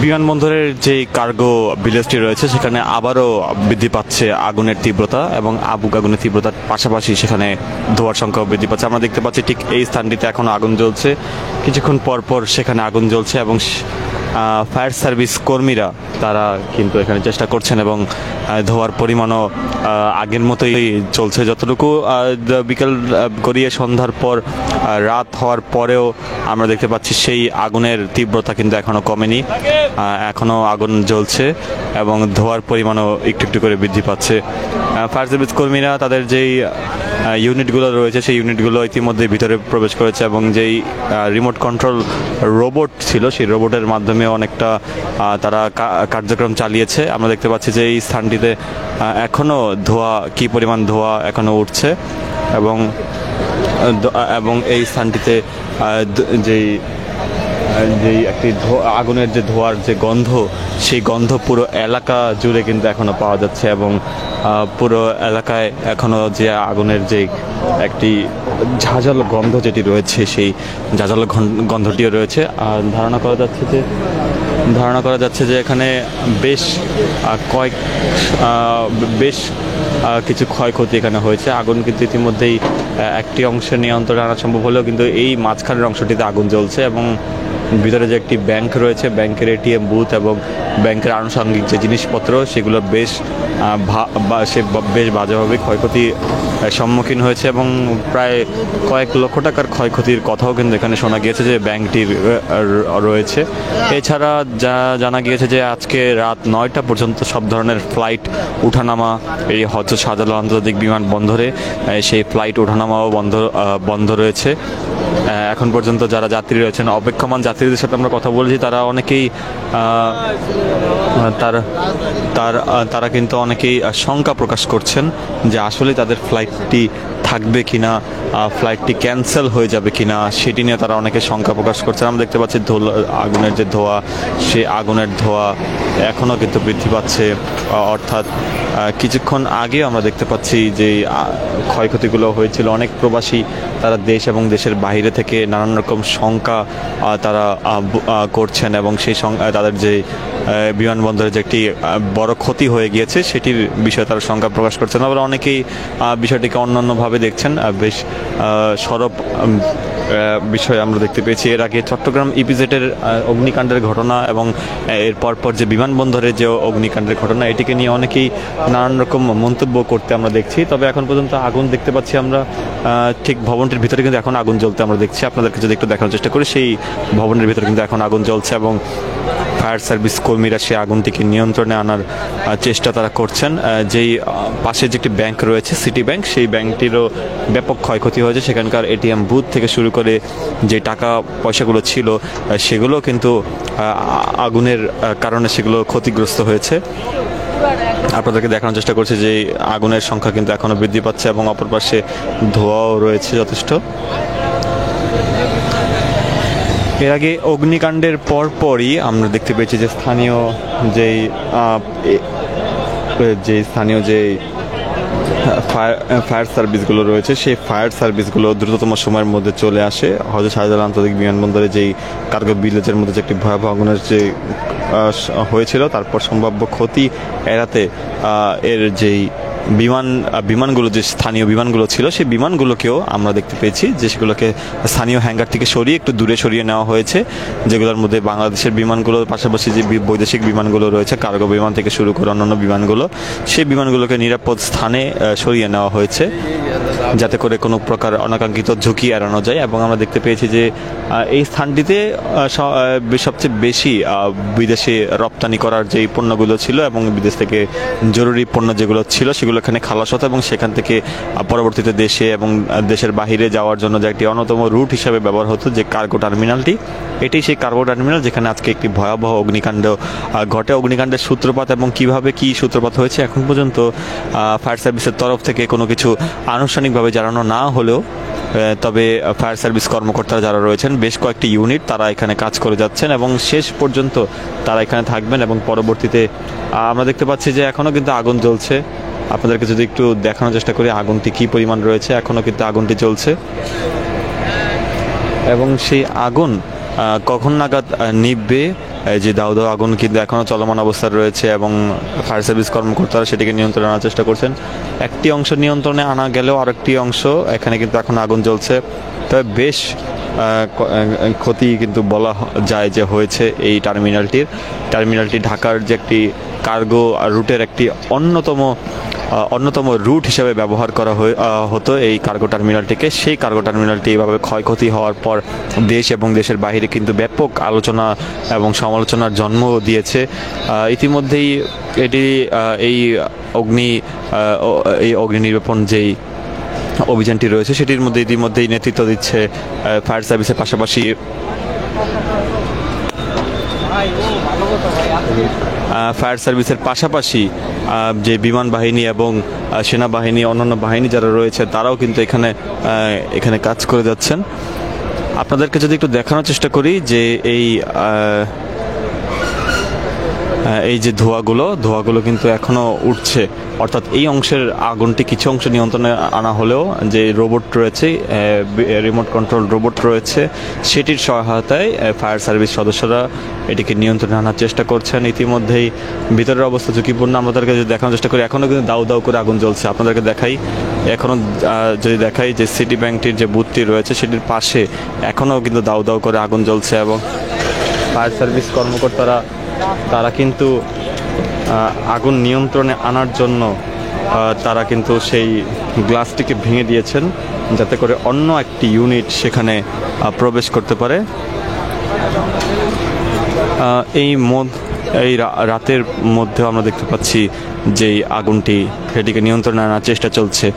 বিমানবন্দরের যে কার্গো ভিলেজটি রয়েছে সেখানে আবারও বৃদ্ধি পাচ্ছে আগুনের তীব্রতা এবং আগুনের তীব্রতার পাশাপাশি সেখানে ধোঁয়ার সংখ্যাও বৃদ্ধি পাচ্ছে। আমরা দেখতে পাচ্ছি ঠিক এই স্থানটিতে এখনো আগুন জ্বলছে, কিছুক্ষণ পর পর সেখানে আগুন জ্বলছে এবং ফায়ার সার্ভিস কর্মীরা তারা কিন্তু এখানে চেষ্টা করছেন এবং ধোঁয়ার পরিমাণও আগের মতোই চলছে। যতটুকু বিকেল গড়িয়ে সন্ধ্যার পর রাত হওয়ার পরেও আমরা দেখতে পাচ্ছি সেই আগুনের তীব্রতা কিন্তু এখনও কমেনি, এখনও আগুন জ্বলছে এবং ধোঁয়ার পরিমাণও একটু একটু করে বৃদ্ধি পাচ্ছে। ফায়ার সার্ভিস কর্মীরা তাদের যেই ইউনিটগুলো রয়েছে সেই ইউনিটগুলো ইতিমধ্যে ভিতরে প্রবেশ করেছে এবং যেই রিমোট কন্ট্রোল রোবট ছিল সেই রোবটের মাধ্যমে অনেকটা তারা কার্যক্রম চালিয়েছে। আমরা দেখতে পাচ্ছি যে এই স্থানটিতে এখনও ধোঁয়া, কি পরিমাণ ধোঁয়া এখনও উঠছে এবং এই স্থানটিতে যেই একটি আগুনের যে ধোঁয়ার যে গন্ধ, সেই গন্ধ পুরো এলাকা জুড়ে কিন্তু এখনো পাওয়া যাচ্ছে এবং পুরো এলাকায় এখনো যে আগুনের যে একটি ঝাঁঝালো গন্ধ যেটি রয়েছে সেই ঝাঁঝালো গন্ধটিও রয়েছে। আর ধারণা করা যাচ্ছে যে এখানে বেশ কিছু ক্ষয়ক্ষতি এখানে হয়েছে। আগুন কিন্তু ইতিমধ্যেই একটি অংশে নিয়ন্ত্রণে আনা সম্ভব হলেও কিন্তু এই মাঝখানের অংশটিতে আগুন জ্বলছে এবং ভিতরে যে একটি ব্যাংক রয়েছে, ব্যাংকের এটিএম বুথ এবং ব্যাংকের আনুষঙ্গিক যে জিনিসপত্র সেগুলো বেশ বাজেভাবে ক্ষয়ক্ষতির সম্মুখীন হয়েছে এবং প্রায় কয়েক লক্ষ টাকার ক্ষয়ক্ষতির কথাও কিন্তু এখানে শোনা গিয়েছে যে ব্যাংকটির রয়েছে। এছাড়া জানা গিয়েছে যে আজকে রাত 9টা পর্যন্ত সব ধরনের ফ্লাইট উঠানামা এই হজরত শাহজালাল আন্তর্জাতিক বিমানবন্দরে সেই ফ্লাইট ওঠানামাও বন্ধ রয়েছে। এখন পর্যন্ত যারা যাত্রী রয়েছেন, অপেক্ষমান যাত্রীদের সাথে আমরা কথা বলেছি, তারা অনেকেই তারা কিন্তু অনেকেই শঙ্কা প্রকাশ করছেন যে আসলে তাদের ফ্লাইটটি থাকবে কিনা, ফ্লাইটটি ক্যান্সেল হয়ে যাবে কিনা, সেটি নিয়ে তারা অনেকে শঙ্কা প্রকাশ করছেন। আমরা দেখতে পাচ্ছি আগুনের যে ধোঁয়া, সেই আগুনের ধোঁয়া এখনও কিন্তু বৃদ্ধি পাচ্ছে। অর্থাৎ কিছুক্ষণ আগে আমরা দেখতে পাচ্ছি যে ক্ষয়ক্ষতিগুলো হয়েছিল। অনেক প্রবাসী তারা দেশ এবং দেশের বাইরে থেকে নানান রকম শঙ্কা তারা করছেন এবং সেই তাদের যে বিমানবন্দরে যে একটি বড় ক্ষতি হয়ে গিয়েছে সেটির বিষয়ে তারা শঙ্কা প্রকাশ করছেন। আবার অনেকেই বিষয়টিকে অন্যান্যভাবে দেখছেন। বেশ সরব বিষয় আমরা দেখতে পেয়েছি। এর আগে চট্টগ্রাম ইপিজেডের অগ্নিকাণ্ডের ঘটনা এবং এর পরপর যে বিমানবন্দরের যে অগ্নিকাণ্ডের ঘটনা, এটিকে নিয়ে অনেকেই নানান রকম মন্তব্য করতে আমরা দেখছি। তবে এখন পর্যন্ত আগুন দেখতে পাচ্ছি আমরা ঠিক ভবনটির ভিতরে কিন্তু এখন আগুন জ্বলতে আমরা দেখছি। আপনাদেরকে যদি একটু দেখানোর চেষ্টা করি, সেই ভবনের ভিতরে কিন্তু এখন আগুন জ্বলছে এবং ফায়ার সার্ভিস কর্মীরা সেই আগুনটিকে নিয়ন্ত্রণে আনার চেষ্টা তারা করছেন। যেই পাশে যে একটি ব্যাংক রয়েছে, সিটি ব্যাংক, সেই ব্যাংকটিরও ব্যাপক ক্ষয়ক্ষতি হয়েছে। সেখানকার এটিএম বুথ থেকে শুরু করে যে টাকা পয়সাগুলো ছিল সেগুলো কিন্তু আগুনের কারণে সেগুলো ক্ষতিগ্রস্ত হয়েছে। আপনাদেরকে দেখানোর চেষ্টা করছি যে আগুনের সংখ্যা কিন্তু এখনো বৃদ্ধি পাচ্ছে এবং অপর পাশে ধোঁয়াও রয়েছে যথেষ্ট। এর আগে অগ্নিকাণ্ডের পরপরই আমরা দেখতে পেয়েছি যে স্থানীয় ফায়ার সার্ভিসগুলো রয়েছে, সেই ফায়ার সার্ভিসগুলো দ্রুততম সময়ের মধ্যে চলে আসে। হযরত শাহজালাল আন্তর্জাতিক বিমানবন্দরে যেই কার্গো ভিলেজের মধ্যে যে একটি ভয়াবহ আগুনের যে হয়েছিল, তারপর সম্ভাব্য ক্ষতি এড়াতে এর যেই বিমানগুলো, যে স্থানীয় বিমানগুলো ছিল সেই বিমানগুলোকেও আমরা দেখতে পেয়েছি যে সেগুলোকে স্থানীয় হ্যাঙ্গার থেকে সরিয়ে একটু দূরে সরিয়ে নেওয়া হয়েছে, যেগুলোর মধ্যে বাংলাদেশের বিমানগুলোর পাশাপাশি যে বৈদেশিক বিমানগুলো রয়েছে, কার্গো বিমান থেকে শুরু করে অন্যান্য বিমানগুলো, সেই বিমানগুলোকে নিরাপদ স্থানে সরিয়ে নেওয়া হয়েছে যাতে করে কোনো প্রকার অনাকাঙ্ক্ষিত ঝুঁকি এড়ানো যায়। এবং আমরা দেখতে পেয়েছি যে এই স্থানটিতে সবচেয়ে বেশি বিদেশে রপ্তানি করার যেই পণ্যগুলো ছিল এবং বিদেশ থেকে জরুরি পণ্য যেগুলো ছিল সেগুলো এখানে খালাস হতো এবং সেখান থেকে পরবর্তীতে দেশে এবং দেশের বাহিরে যাওয়ার জন্য যে একটি অন্যতম রুট হিসাবে ব্যবহার হতো যে কার্গো টার্মিনালটি, এটি সেই কার্গো টার্মিনাল যেখানে আজকে একটি ভয়াবহ অগ্নিকাণ্ড ঘটে। অগ্নিকাণ্ডের সূত্রপাত এবং কিভাবে কি সূত্রপাত হয়েছে এখন পর্যন্ত ফায়ার সার্ভিসের তরফ থেকে কোনো কিছু আনুষ্ঠানিকভাবে জানানো না হলেও, তবে ফায়ার সার্ভিস কর্মকর্তারা যারা রয়েছেন বেশ কয়েকটি ইউনিট তারা এখানে কাজ করে যাচ্ছেন এবং শেষ পর্যন্ত তারা এখানে থাকবেন এবং পরবর্তীতে আমরা দেখতে পাচ্ছি যে এখনও কিন্তু আগুন জ্বলছে। আপনাদেরকে যদি একটু দেখানোর চেষ্টা করি আগুনটি কি পরিমাণ রয়েছে, এখনও কিন্তু আগুনটি চলছে এবং সেই আগুন কখন নাগাদ নিভবে, যে দাউ দাউ আগুন কিন্তু এখনও চলমান অবস্থায় রয়েছে এবং ফায়ার সার্ভিস কর্মকর্তারা সেটিকে নিয়ন্ত্রণে আনার চেষ্টা করছেন। একটি অংশ নিয়ন্ত্রণে আনা গেলেও আরেকটি অংশ এখানে কিন্তু এখন আগুন জ্বলছে। তবে বেশ ক্ষতি কিন্তু বলা যায় যে হয়েছে এই টার্মিনালটি ঢাকার যে একটি কার্গো রুটের একটি অন্যতম রুট হিসেবে ব্যবহার করা হতো এই কার্গো টার্মিনালটিকে। সেই কার্গো টার্মিনালটি এভাবে ক্ষয়ক্ষতি হওয়ার পর দেশ এবং দেশের বাইরে কিন্তু ব্যাপক আলোচনা এবং সমালোচনার জন্ম দিয়েছে। ইতিমধ্যেই এটি এই অগ্নি নির্বাপন যেই অভিযানটি রয়েছে সেটির মধ্যে ইতিমধ্যেই নেতৃত্ব দিচ্ছে ফায়ার সার্ভিসের পাশাপাশি যে বিমান বাহিনী এবং সেনাবাহিনী, অন্যান্য বাহিনী যারা রয়েছে তারাও কিন্তু এখানে কাজ করে যাচ্ছেন। আপনাদেরকে যদি একটু দেখানোর চেষ্টা করি যে এই যে ধোঁয়াগুলো কিন্তু এখনো উঠছে, অর্থাৎ এই অংশের আগুনটি কিছু অংশ নিয়ন্ত্রণে আনা হলেও যে রোবট রয়েছে, রিমোট কন্ট্রোল রোবট রয়েছে, সেটির সহায়তায় ফায়ার সার্ভিস সদস্যরা এটিকে নিয়ন্ত্রণে আনার চেষ্টা করছেন। ইতিমধ্যেই ভিতরের অবস্থা ঝুঁকিপূর্ণ। আমাদেরকে যদি দেখানোর চেষ্টা করি, এখনও কিন্তু দাউ দাউ করে আগুন জ্বলছে। আপনাদেরকে দেখাই, যদি দেখাই যে সিটি ব্যাংকটির যে বুথটি রয়েছে সেটির পাশে এখনও কিন্তু দাউ দাউ করে আগুন জ্বলছে এবং ফায়ার সার্ভিস কর্মকর্তারা তারা কিন্তু আগুন নিয়ন্ত্রণে আনার জন্য তারা কিন্তু সেই গ্লাসটিকে ভেঙে দিয়েছেন যাতে করে অন্য একটি ইউনিট সেখানে প্রবেশ করতে পারে। এই রাতের মধ্যে আমরা দেখতে পাচ্ছি যে আগুনটি সেটিকে নিয়ন্ত্রণে আনার চেষ্টা চলছে।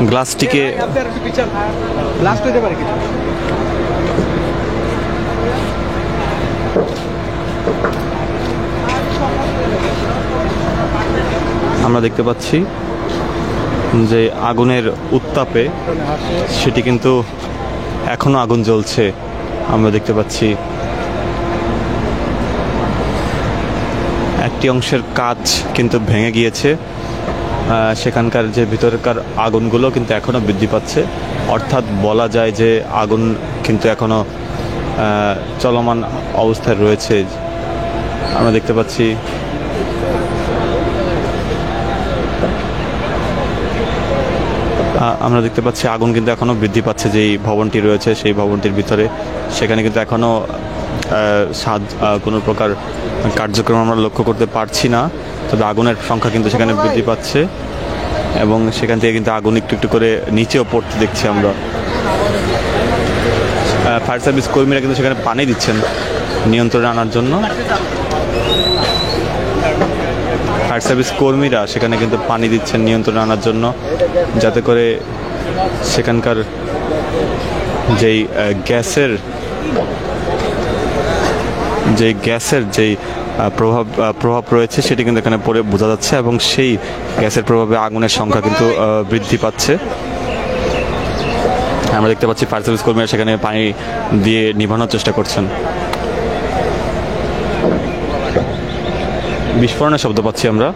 গ্লাসটিকে আমরা দেখতে পাচ্ছি যে আগুনের উত্তাপে সেটি কিন্তু এখনো আগুন জ্বলছে। আমরা দেখতে পাচ্ছি একটি অংশের কাঁচ কিন্তু ভেঙে গিয়েছে, সেখানকার যে ভিতরকার আগুনগুলো কিন্তু এখনো বৃদ্ধি পাচ্ছে। অর্থাৎ বলা যায় যে আগুন কিন্তু এখনো চলমান অবস্থায় রয়েছে। আমরা দেখতে পাচ্ছি আগুন কিন্তু এখনো বৃদ্ধি পাচ্ছে। যেই ভবনটি রয়েছে সেই ভবনটির ভিতরে সেখানে কিন্তু এখনো কোনো প্রকার কার্যক্রম আমরা লক্ষ্য করতে পারছি না। তবে আগুনের সংখ্যা কিন্তু সেখানে বৃদ্ধি পাচ্ছে এবং সেখান থেকে কিন্তু আগুন একটু একটু করে নিচেও পড়তে দেখছি আমরা। ফায়ার সার্ভিস কর্মীরা কিন্তু সেখানে পানি দিচ্ছেন নিয়ন্ত্রণে আনার জন্য। ফায়ার সার্ভিস কর্মীরা সেখানে কিন্তু পানি দিচ্ছেন নিয়ন্ত্রণে আনার জন্য, যাতে করে সেখানকার যেই গ্যাসের যেই প্রভাব রয়েছে সেটি কিন্তু এখানে পড়ে বোঝা যাচ্ছে এবং সেই গ্যাসের প্রভাবে আগুনের সংখ্যা কিন্তু বৃদ্ধি পাচ্ছে। আমরা দেখতে পাচ্ছি ফায়ার সার্ভিস কর্মীরা সেখানে পানি দিয়ে নিভানোর চেষ্টা করছেন। বিস্ফোরণের শব্দ পাচ্ছি আমরা।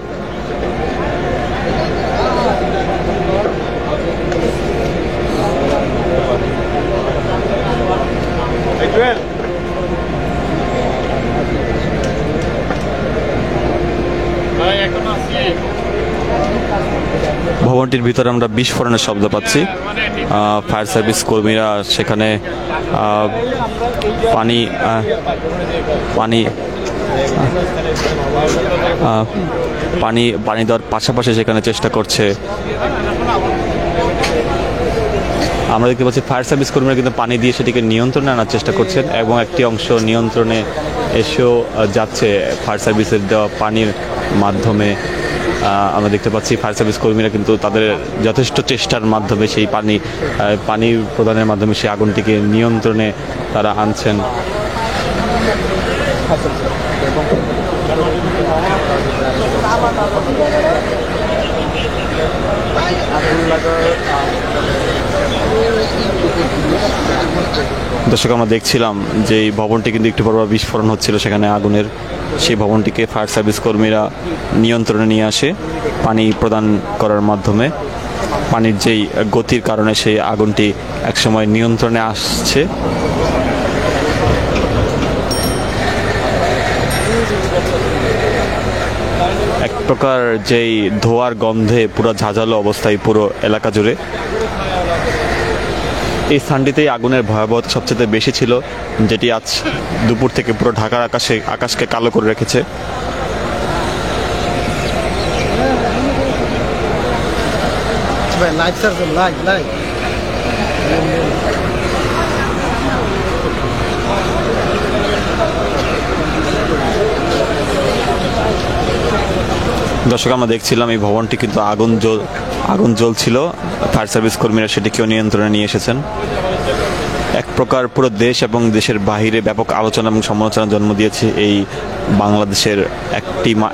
ভবনটির ভিতরে আমরা বিস্ফোরণের শব্দ পাচ্ছি। ফায়ার সার্ভিস কর্মীরা সেখানে পানি দেওয়ার পাশাপাশি সেখানে চেষ্টা করছে। আমরা দেখতে পাচ্ছি ফায়ার সার্ভিস কর্মীরা কিন্তু পানি দিয়ে সেটিকে নিয়ন্ত্রণে আনার চেষ্টা করছেন এবং একটি অংশ নিয়ন্ত্রণে এসেও যাচ্ছে ফায়ার সার্ভিসের দেওয়া পানির মাধ্যমে। আমরা দেখতে পাচ্ছি ফায়ার সার্ভিস কর্মীরা কিন্তু তাদের যথেষ্ট চেষ্টার মাধ্যমে সেই পানি প্রদানের মাধ্যমে সেই আগুনটিকে নিয়ন্ত্রণে তারা আনছেন। দর্শক, আমরা দেখছিলাম যে এই ভবনটি কিন্তু একটু পর বিস্ফোরণ হচ্ছিল সেখানে আগুনের। সেই ভবনটিকে ফায়ার সার্ভিস কর্মীরা নিয়ন্ত্রণে নিয়ে আসে পানি প্রদান করার মাধ্যমে। পানির যেই গতির কারণে সেই আগুনটি একসময় নিয়ন্ত্রণে আসছে। এক প্রকার যেই ধোঁয়ার গন্ধে পুরো ঝাঁঝালো অবস্থায় পুরো এলাকা জুড়ে। এই স্থানটিতেই আগুনের ভয়াবহতা সবচেয়ে বেশি ছিল, যেটি আজ দুপুর থেকে পুরো ঢাকার আকাশকে কালো করে রেখেছে। দর্শক, আমরা দেখছিলাম এই ভবনটি কিন্তু আগুন জ্বলছিল। ফায়ার সার্ভিস কর্মীরা সেটিকেও নিয়ন্ত্রণে নিয়ে এসেছেন। এক প্রকার পুরো দেশ এবং দেশের বাহিরে ব্যাপক আলোচনা এবং সমালোচনার জন্ম দিয়েছে এই বাংলাদেশের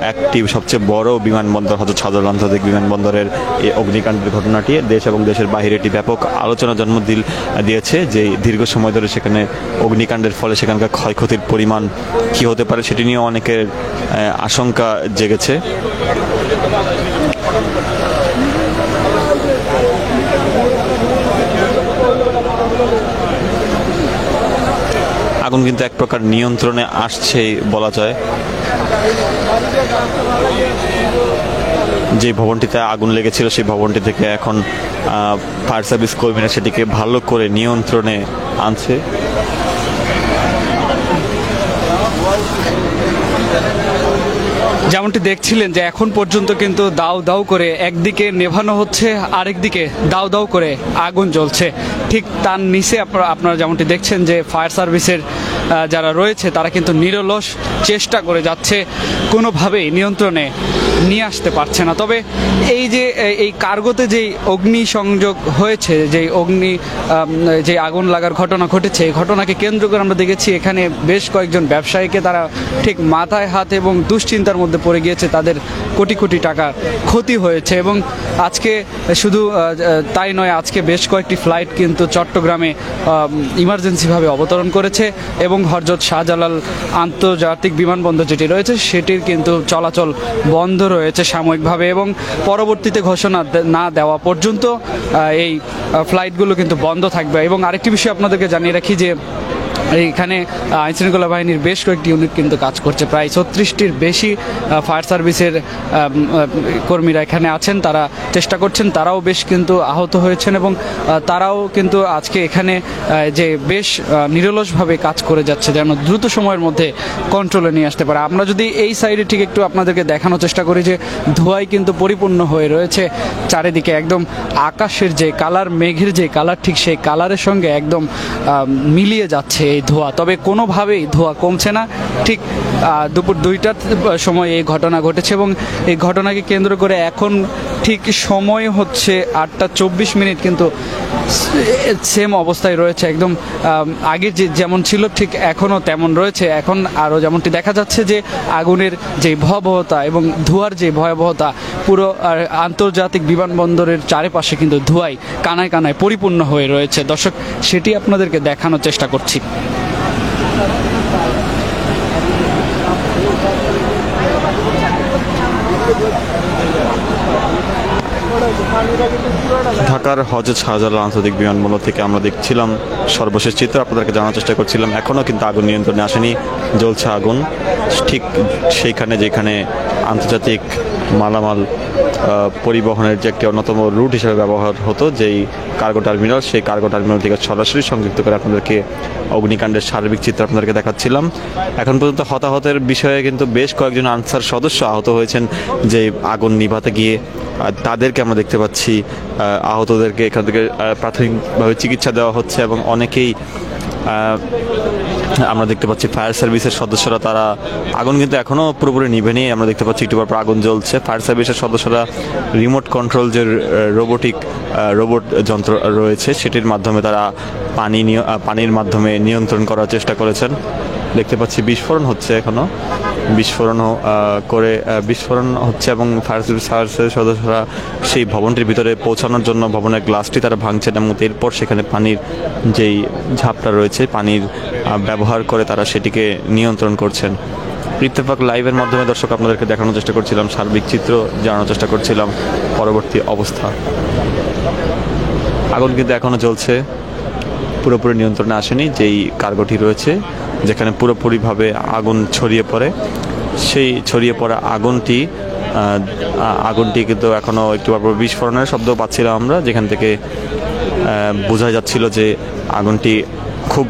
একটি সবচেয়ে বড় বিমানবন্দর হযরত শাহজালাল আন্তর্জাতিক বিমানবন্দরের এই অগ্নিকাণ্ডের ঘটনাটি দেশ এবং দেশের বাহিরে একটি ব্যাপক আলোচনা জন্ম দিয়েছে। যে দীর্ঘ সময় ধরে সেখানে অগ্নিকাণ্ডের ফলে সেখানকার ক্ষয়ক্ষতির পরিমাণ কী হতে পারে সেটি নিয়ে অনেকের আশঙ্কা জেগেছে। আগুন কিন্তু এক প্রকার নিয়ন্ত্রণে আসছেই বলা যায়। যে ভবনটিতে আগুন লেগেছিল সেই ভবনটি থেকে এখন ফায়ার সার্ভিস কর্মীরা সেটিকে ভালো করে নিয়ন্ত্রণে আনছে। যেমনটি দেখছিলেন যে এখন পর্যন্ত কিন্তু দাউ দাউ করে একদিকে নেভানো হচ্ছে, আরেকদিকে দাউ দাউ করে আগুন জ্বলছে। ঠিক তার নিচে আপনারা যেমনটি দেখছেন যে ফায়ার সার্ভিসের যারা রয়েছে তারা কিন্তু নিরলস চেষ্টা করে যাচ্ছে, কোনোভাবেই নিয়ন্ত্রণে নিয়ে আসতে পারছে না। তবে এই যে এই কার্গোতে যেই অগ্নি সংযোগ হয়েছে, যে আগুন লাগার ঘটনা ঘটেছে, এই ঘটনাকে কেন্দ্র করে আমরা দেখেছি এখানে বেশ কয়েকজন ব্যবসায়ীকে তারা ঠিক মাথায় হাত এবং দুশ্চিন্তার মধ্যে পড়ে গিয়েছে, তাদের কোটি কোটি টাকা ক্ষতি হয়েছে। এবং আজকে শুধু তাই নয়, আজকে বেশ কয়েকটি ফ্লাইট কিন্তু চট্টগ্রামে ইমার্জেন্সিভাবে অবতরণ করেছে এবং হযরত শাহজালাল আন্তর্জাতিক বিমানবন্দর যেটি রয়েছে সেটির কিন্তু চলাচল বন্ধ রয়েছে সাময়িকভাবে, এবং পরবর্তীতে ঘোষণা না দেওয়া পর্যন্ত এই ফ্লাইটগুলো কিন্তু বন্ধ থাকবে। এবং আরেকটি বিষয় আপনাদেরকে জানিয়ে রাখি যে এইখানে আইনশৃঙ্খলা বাহিনীর বেশ কয়েকটি ইউনিট কিন্তু কাজ করছে, প্রায় 36টির বেশি ফায়ার সার্ভিসের কর্মীরা এখানে আছেন, তারা চেষ্টা করছেন, তারাও বেশ কিন্তু আহত হয়েছেন এবং তারাও কিন্তু আজকে এখানে যে বেশ নিরলসভাবে কাজ করে যাচ্ছে যেন দ্রুত সময়ের মধ্যে কন্ট্রোলে নিয়ে আসতে পারে। আমরা যদি এই সাইডে ঠিক একটু আপনাদেরকে দেখানোর চেষ্টা করি যে ধোঁয়ায় কিন্তু পরিপূর্ণ হয়ে রয়েছে চারিদিকে, একদম আকাশের যে কালার, মেঘের যে কালার, ঠিক সেই কালারের সঙ্গে একদম মিলিয়ে যাচ্ছে এই ধোঁয়া। তবে কোনোভাবেই ধোঁয়া কমছে না। ঠিক দুপুর 2টার সময় এই ঘটনা ঘটেছে এবং এই ঘটনাকে কেন্দ্র করে এখন ঠিক সময় হচ্ছে 8:24, কিন্তু সেম অবস্থায় রয়েছে, একদম আগে যেমন ছিল ঠিক এখনও তেমন রয়েছে। এখন আরও যেমনটি দেখা যাচ্ছে যে আগুনের যে ভয়াবহতা এবং ধোঁয়ার যে ভয়াবহতা, পুরো আন্তর্জাতিক বিমানবন্দরের চারিপাশে কিন্তু ধোঁয়ায় কানায় কানায় পরিপূর্ণ হয়ে রয়েছে। দর্শক, সেটি আপনাদেরকে দেখানোর চেষ্টা করছি। ঢাকার হযরত শাহজালাল আন্তর্জাতিক বিমানবন্দর থেকে আমরা দেখছিলাম সর্বশেষ চিত্র, আপনাদেরকে জানার চেষ্টা করছিলাম। এখনও কিন্তু আগুন নিয়ন্ত্রণে আসেনি, জ্বলছে আগুন ঠিক সেইখানে যেখানে আন্তর্জাতিক মালামাল পরিবহনের যে একটি অন্যতম রুট হিসেবে ব্যবহার হতো, যেই কার্গো টার্মিনাল, সেই কার্গো টার্মিনাল থেকে সরাসরি সংযুক্ত করে আপনাদেরকে অগ্নিকাণ্ডের সার্বিক চিত্র আপনাদেরকে দেখাচ্ছিলাম। এখন পর্যন্ত হতাহতের বিষয়ে কিন্তু বেশ কয়েকজন আনসার সদস্য আহত হয়েছেন যে আগুন নিভাতে গিয়ে, তাদেরকে আমরা দেখতে পাচ্ছি। আহতদেরকে এখান থেকে প্রাথমিকভাবে চিকিৎসা দেওয়া হচ্ছে এবং অনেকেই আমরা দেখতে পাচ্ছি ফায়ার সার্ভিসের সদস্যরা, তারা আগুন কিন্তু এখনও পুরোপুরি নিভেনি, আমরা দেখতে পাচ্ছি একটু পর আগুন জ্বলছে। ফায়ার সার্ভিসের সদস্যরা রিমোট কন্ট্রোল যে রোবট যন্ত্র রয়েছে সেটির মাধ্যমে তারা পানির মাধ্যমে নিয়ন্ত্রণ করার চেষ্টা করেছেন। দেখতে পাচ্ছি বিস্ফোরণ হচ্ছে, এখনও বিস্ফোরণ হচ্ছে এবং ফায়ার সার্ভিসের সদস্যরা সেই ভবনটির ভিতরে পৌঁছানোর জন্য ভবনের গ্লাসটি তারা ভাঙছেন এবং এরপর সেখানে পানির যেই ঝাপটা রয়েছে, পানির ব্যবহার করে তারা সেটিকে নিয়ন্ত্রণ করছেন। ইত্তেফাক লাইভের মাধ্যমে দর্শক আপনাদেরকে দেখানোর চেষ্টা করছিলাম, সার্বিক চিত্র জানানোর চেষ্টা করছিলাম, পরবর্তী অবস্থা। আগুন কিন্তু এখনো জ্বলছে, পুরোপুরি নিয়ন্ত্রণে আসেনি। যেই কার্গোটি রয়েছে যেখানে পুরোপুরিভাবে আগুন ছড়িয়ে পড়ে, সেই ছড়িয়ে পড়া আগুনটি কিন্তু এখনো একটু পরপর বিস্ফোরণের শব্দ পাচ্ছিলাম আমরা, যেখান থেকে বোঝা যাচ্ছিল যে আগুনটি খুব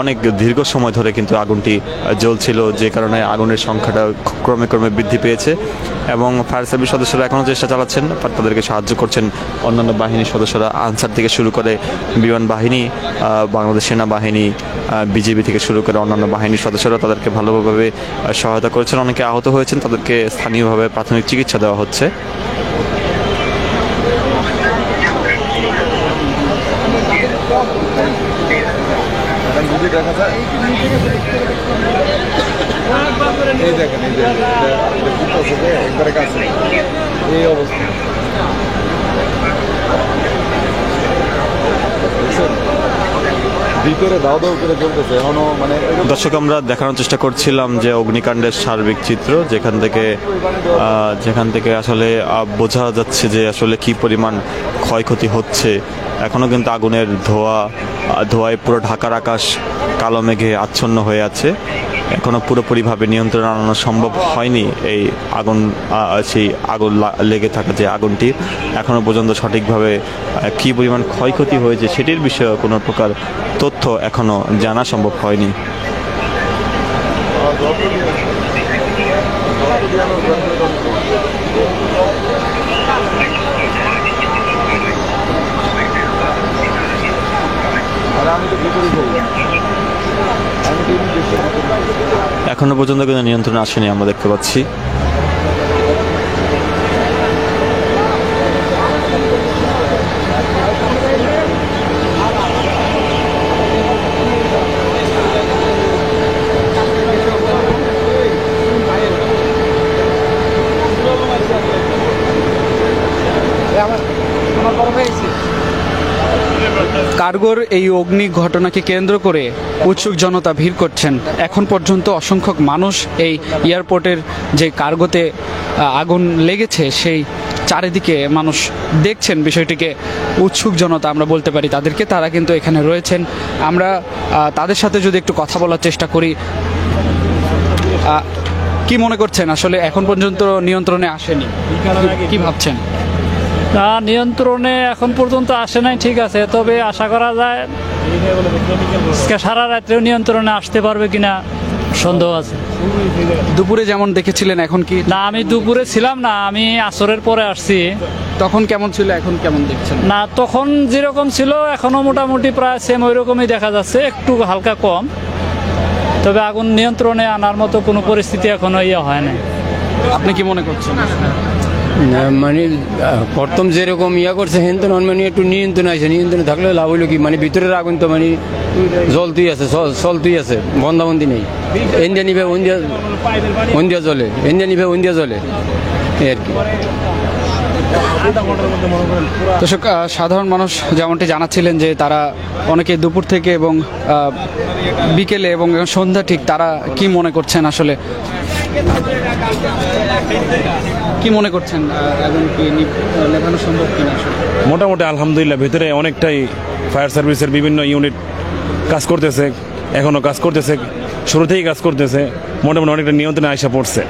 অনেক দীর্ঘ সময় ধরে কিন্তু আগুনটি জ্বলছিল, যে কারণে আগুনের সংখ্যাটা ক্রমে ক্রমে বৃদ্ধি পেয়েছে। এবং ফায়ার সার্ভিস সদস্যরা এখনও চেষ্টা চালাচ্ছেন, তাদেরকে সাহায্য করছেন অন্যান্য বাহিনীর সদস্যরা, আনসার থেকে শুরু করে বিমান বাহিনী, বাংলাদেশ সেনাবাহিনী, বিজিবি থেকে শুরু করে অন্যান্য বাহিনীর সদস্যরা তাদেরকে ভালোভাবে সহায়তা করেছেন। অনেকে আহত হয়েছেন, তাদেরকে স্থানীয়ভাবে প্রাথমিক চিকিৎসা দেওয়া হচ্ছে। দেখা যায় এই দেখেন, এই যে একবারে কাছে এই অবস্থা। ভিতরে দাও দাও করে চলতেছে এখনো, মানে দর্শক, আমরা দেখানোর চেষ্টা করছিলাম যে অগ্নিকাণ্ডের সার্বিক চিত্র, যেখান থেকে আসলে বোঝা যাচ্ছে যে আসলে কি পরিমাণ ক্ষয়ক্ষতি হচ্ছে। এখনো কিন্তু আগুনের ধোঁয়ায় পুরো ঢাকার আকাশ কালো মেঘে আচ্ছন্ন হয়ে আছে। এখনো পুরোপুরিভাবে নিয়ন্ত্রণে আনানো সম্ভব হয়নি এই আগুন লেগে থাকা যে আগুনটি। এখনো পর্যন্ত সঠিকভাবে কি পরিমাণ ক্ষয়ক্ষতি হয়েছে সেটির বিষয়ে কোনো প্রকার তথ্য এখনো জানা সম্ভব হয়নি। এখনো পর্যন্ত কিন্তু নিয়ন্ত্রণে আসেনি, আমরা দেখতে পাচ্ছি। কার্গোর এই অগ্নি ঘটনাকে কেন্দ্র করে উৎসুক জনতা ভিড় করছেন। এখন পর্যন্ত অসংখ্য মানুষ এই এয়ারপোর্টের যে কার্গোতে আগুন লেগেছে সেই চারিদিকে মানুষ দেখছেন বিষয়টিকে। উৎসুক জনতা আমরা বলতে পারি তাদেরকে, তারা কিন্তু এখানে রয়েছেন। আমরা তাদের সাথে যদি একটু কথা বলার চেষ্টা করি, কি মনে করছেন আসলে এখন পর্যন্ত নিয়ন্ত্রণে আসেনি, কি ভাবছেন? তা নিয়ন্ত্রণে এখন পর্যন্ত আসে নাই, ঠিক আছে, তবে আশা করা যায় সারা রাত্রেও নিয়ন্ত্রণে আসতে পারবে কিনা সন্দেহ আছে। দুপুরে যেমন দেখেছিলেন এখন কি? না, আমি দুপুরে ছিলাম না, আমি আসরের পরে আসছি। তখন কেমন ছিল, এখন কেমন দেখছেন? না, তখন যেরকম ছিল এখনো মোটামুটি প্রায় সেম ওই রকমই দেখা যাচ্ছে, একটু হালকা কম। তবে আগুন নিয়ন্ত্রণে আনার মতো কোনো পরিস্থিতি এখনো হয় না। আপনি কি মনে করছেন? মানে প্রথম যেরকম করছে হেন তো মানে একটু নিয়ন্ত্রণে আছে, নিয়ন্ত্রণে থাকলে লাভ হইলো কি, মানে ভিতরের আগুন তো মানে জলতুই আছে, চলতুই আছে, বন্ধাবন্দি নেই। ইন্ডিয়া নিবে ইন্ডিয়া জলে, ইন্ডিয়া নিবে ইন্ডিয়া জলে, এই আর কি। দর্শক, সাধারণ মানুষ যেমনটি জানাচ্ছিলেন যে তারা অনেকে দুপুর থেকে এবং বিকেলে এবং সন্ধ্যা ঠিক তারা কি মনে করছেন আসলে, কি মনে করছেন আগুন কি নেভানো সম্ভব কিনা? মোটামুটি আলহামদুলিল্লাহ ভিতরে অনেকটাই ফায়ার সার্ভিসের বিভিন্ন ইউনিট কাজ করতেছে, এখনও কাজ করতেছে, শুরু থেকেই কাজ করতেছে, মোটামুটি অনেকটা নিয়ন্ত্রণে আশা পড়ছে।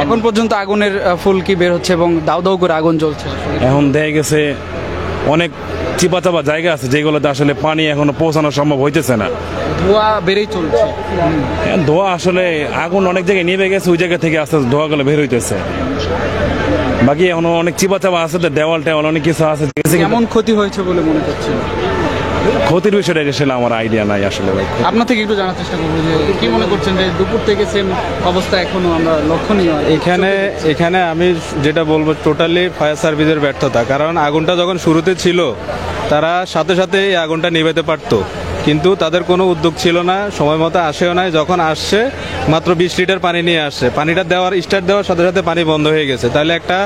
এখন পর্যন্ত আগুনের ফুলকি বের হচ্ছে এবং দাউ দাউ করে আগুন জ্বলছে। এখন দেখা গেছে অনেক চিপা চাপা জায়গা আছে যেগুলোতে আসলে পানি এখনো পৌঁছানো সম্ভব হইতেছে না, ধোঁয়া বেড়েই চলছে। ধোঁয়া আসলে আগুন অনেক জায়গায় নিভে গেছে, ওই জায়গা থেকে আস্তে আস্তে ধোঁয়াগুলো বের হইতেছে। বাকি এখনো অনেক চিপা চাপা আছে, দেওয়াল টেওয়াল অনেক কিছু আছে। কেমন ক্ষতি হয়েছে বলে মনে করছেন? ক্ষতির বিষয়টা আসলে আমার আইডিয়া নাই আসলে। আপনার থেকে একটু জানার চেষ্টা করবো যে কি মনে করছেন যে দুপুর থেকে সেম অবস্থা এখনো আমরা লক্ষণীয় এখানে আমি যেটা বলবো টোটালি ফায়ার সার্ভিসের ব্যর্থতা। কারণ আগুনটা যখন শুরুতে ছিল তারা সাথে সাথে এই আগুনটা নিভাতে পারতো, কিন্তু তাদের কোনো উদ্যোগ ছিল না, সময় মতো আসেও নাই। যখন আসছে মাত্র 20 লিটার পানি নিয়ে আসছে, পানিটা স্টার্ট দেওয়ার সাথে সাথে পানি বন্ধ হয়ে গেছে। তাহলে একটা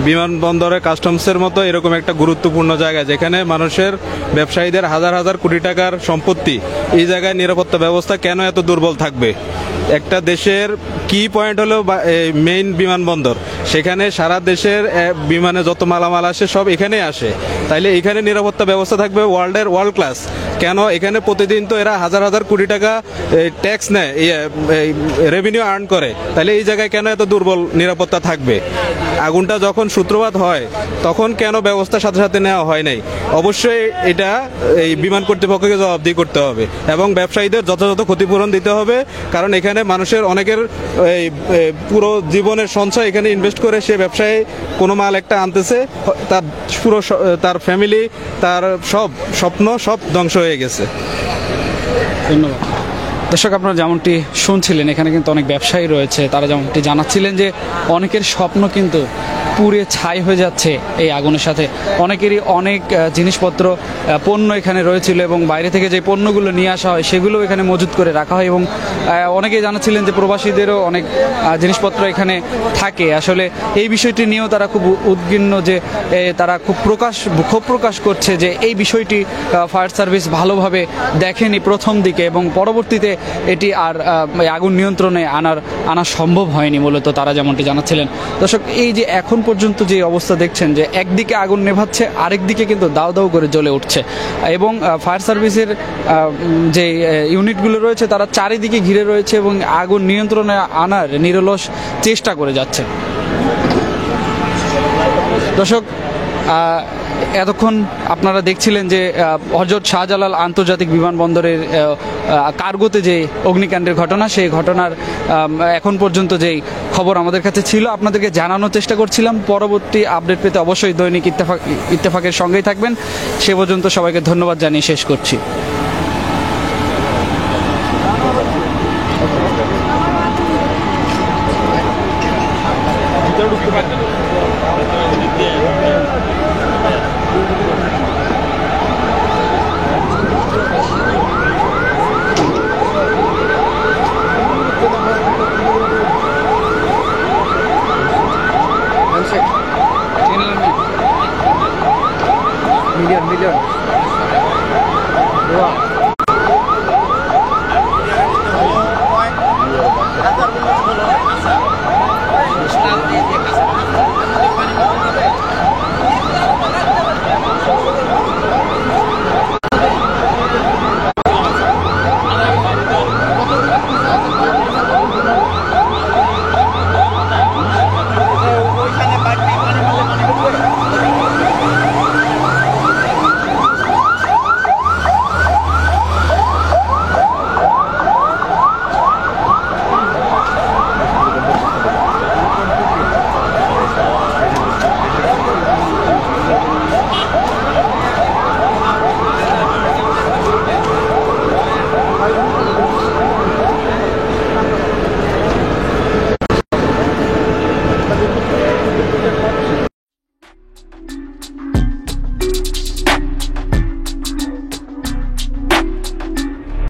বিমানবন্দরে কাস্টমসের মতো এরকম একটা গুরুত্বপূর্ণ জায়গা যেখানে মানুষের ব্যবসায়ীদের হাজার হাজার কোটি টাকার সম্পত্তি, এই জায়গায় নিরাপত্তা ব্যবস্থা কেন এত দুর্বল থাকবে? একটা দেশের কি পয়েন্ট হলো মেইন বিমানবন্দর, সেখানে সারা দেশের বিমানে যত মালামাল আসে সব এখানেই আসে। তাইলে এখানে নিরাপত্তা ব্যবস্থা থাকবে ওয়ার্ল্ড ক্লাস। কেন এখানে প্রতিদিন তো এরা হাজার হাজার কোটি টাকা ট্যাক্স নেয়, রেভিনিউ আর্ন করে, তাহলে এই জায়গায় কেন এত দুর্বল নিরাপত্তা থাকবে? আগুনটা যখন সূত্রপাত হয় তখন কেন ব্যবস্থা সাথে সাথে নেওয়া হয় নাই? অবশ্যই এটা এই বিমান কর্তৃপক্ষকে জবাবদিহি করতে হবে এবং ব্যবসায়ীদের যথাযথ ক্ষতিপূরণ দিতে হবে। কারণ এখানে মানুষের অনেকের এই পুরো জীবনের সঞ্চয় এখানে ইনভেস্ট করে সে ব্যবসায় কোনো মাল একটা আনতেছে, তার পুরো তার ফ্যামিলি, তার সব স্বপ্ন সব ধ্বংস হয়ে গেছে। ধন্যবাদ। দর্শক, আপনারা যেমনটি শুনছিলেন, এখানে কিন্তু অনেক ব্যবসায়ী রয়েছে, তারা যেমনটি জানাচ্ছিলেন যে অনেকের স্বপ্ন কিন্তু পুড়ে ছাই হয়ে যাচ্ছে এই আগুনের সাথে। অনেকেরই অনেক জিনিসপত্র পণ্য এখানে রয়েছিল এবং বাইরে থেকে যে পণ্যগুলো নিয়ে আসা হয় সেগুলো এখানে মজুত করে রাখা হয় এবং অনেকেই জানাচ্ছিলেন যে প্রবাসীদেরও অনেক জিনিসপত্র এখানে থাকে। আসলে এই বিষয়টি নিয়েও তারা খুব উদ্বিগ্ন, যে তারা খুব ক্ষোভ প্রকাশ করছে যে এই বিষয়টি ফায়ার সার্ভিস ভালোভাবে দেখেনি প্রথম দিকে এবং পরবর্তীতে এটি আর আগুন নিয়ন্ত্রণে আনা সম্ভব হয়নি, মূলত তারা যেমনটি জানাচ্ছিলেন। দর্শক, এই যে এখন পর্যন্ত যে অবস্থা দেখছেন যে একদিকে আগুন নেভাচ্ছে, আরেক দিকে কিন্তু দাউ দাউ করে জ্বলে উঠছে এবং ফায়ার সার্ভিসের যে ইউনিটগুলো রয়েছে তারা চারিদিকে ঘিরে রয়েছে এবং আগুন নিয়ন্ত্রণে আনার নিরলস চেষ্টা করে যাচ্ছে। দর্শক, এতক্ষণ আপনারা দেখছিলেন যে হযরত শাহজালাল আন্তর্জাতিক বিমানবন্দরের কার্গোতে যে অগ্নিকাণ্ডের ঘটনা, সেই ঘটনার এখন পর্যন্ত যেই খবর আমাদের কাছে ছিল আপনাদেরকে জানানোর চেষ্টা করছিলাম। পরবর্তী আপডেট পেতে অবশ্যই দৈনিক ইত্তেফাকের সঙ্গেই থাকবেন। সে পর্যন্ত সবাইকে ধন্যবাদ জানিয়ে শেষ করছি।